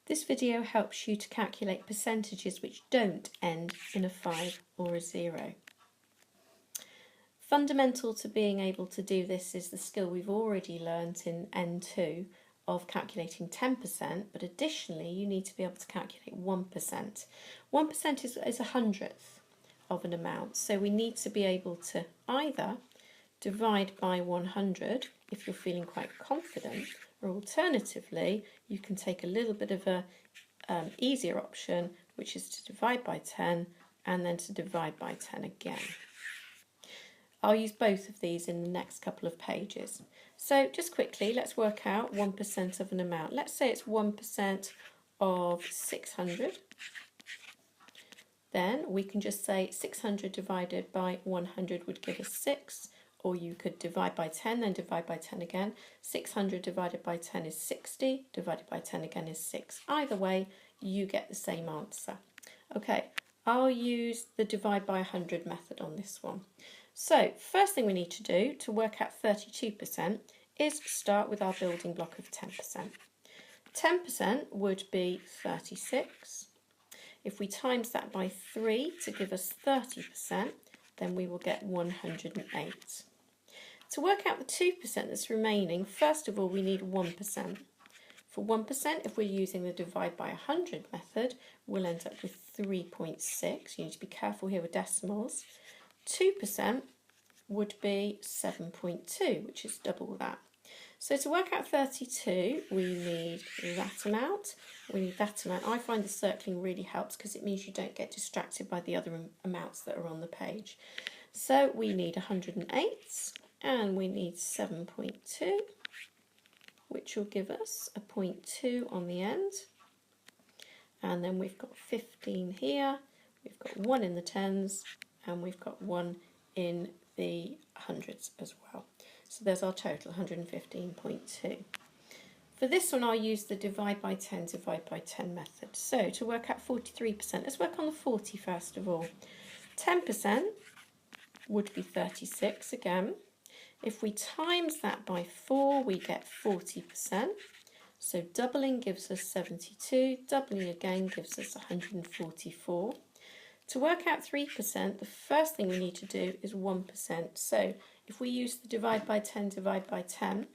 This video helps you to calculate percentages which don't end in a 5 or a 0. Fundamental to being able to do this is the skill we've already learnt in N2 of calculating 10%, but additionally you need to be able to calculate 1%. 1% is a hundredth of an amount, so we need to be able to either divide by 100 if you're feeling quite confident, or alternatively you can take a little bit of a easier option, which is to divide by 10 and then to divide by 10 again. I'll use both of these in the next couple of pages. So just quickly, let's work out 1% of an amount. Let's say it's 1% of 600. Then we can just say 600 divided by 100 would give us 6, or you could divide by 10, then divide by 10 again. 600 divided by 10 is 60, divided by 10 again is 6. Either way, you get the same answer. Okay, I'll use the divide by 100 method on this one. So, first thing we need to do to work out 32% is start with our building block of 10%. 10% would be 36. If we times that by 3 to give us 30%, then we will get 108. To work out the 2% that's remaining, first of all we need 1%. For 1%, if we're using the divide by 100 method, we'll end up with 3.6. You need to be careful here with decimals. 2% would be 7.2, which is double that. So to work out 32, we need that amount, we need that amount. I find the circling really helps because it means you don't get distracted by the other amounts that are on the page. So we need 108 and we need 7.2, which will give us a 0.2 on the end. And then we've got 15 here, we've got 1 in the tens, and we've got 1 in the hundreds as well. So there's our total, 115.2. For this one, I'll use the divide by 10, divide by 10 method. So to work out 43%, let's work on the 40 first of all. 10% would be 36 again. If we times that by 4, we get 40%. So doubling gives us 72, doubling again gives us 144. To work out 3%, the first thing we need to do is 1%. So if we use the divide by 10, divide by 10,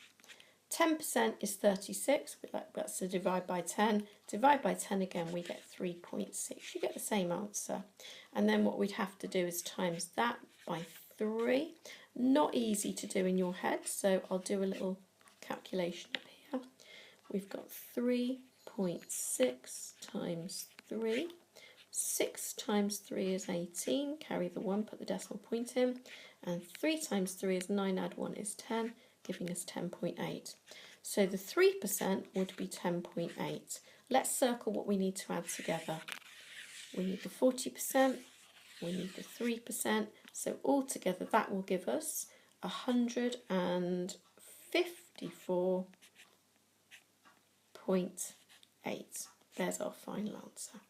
10% is 36, that's the divide by 10. Divide by 10 again, we get 3.6. You get the same answer. And then what we'd have to do is times that by 3. Not easy to do in your head, so I'll do a little calculation up here. We've got 3.6 times 3. 6 times 3 is 18, carry the 1, put the decimal point in, and 3 times 3 is 9, add 1 is 10, giving us 10.8. So the 3% would be 10.8. Let's circle what we need to add together. We need the 40%, we need the 3%, so altogether that will give us 154.8. There's our final answer.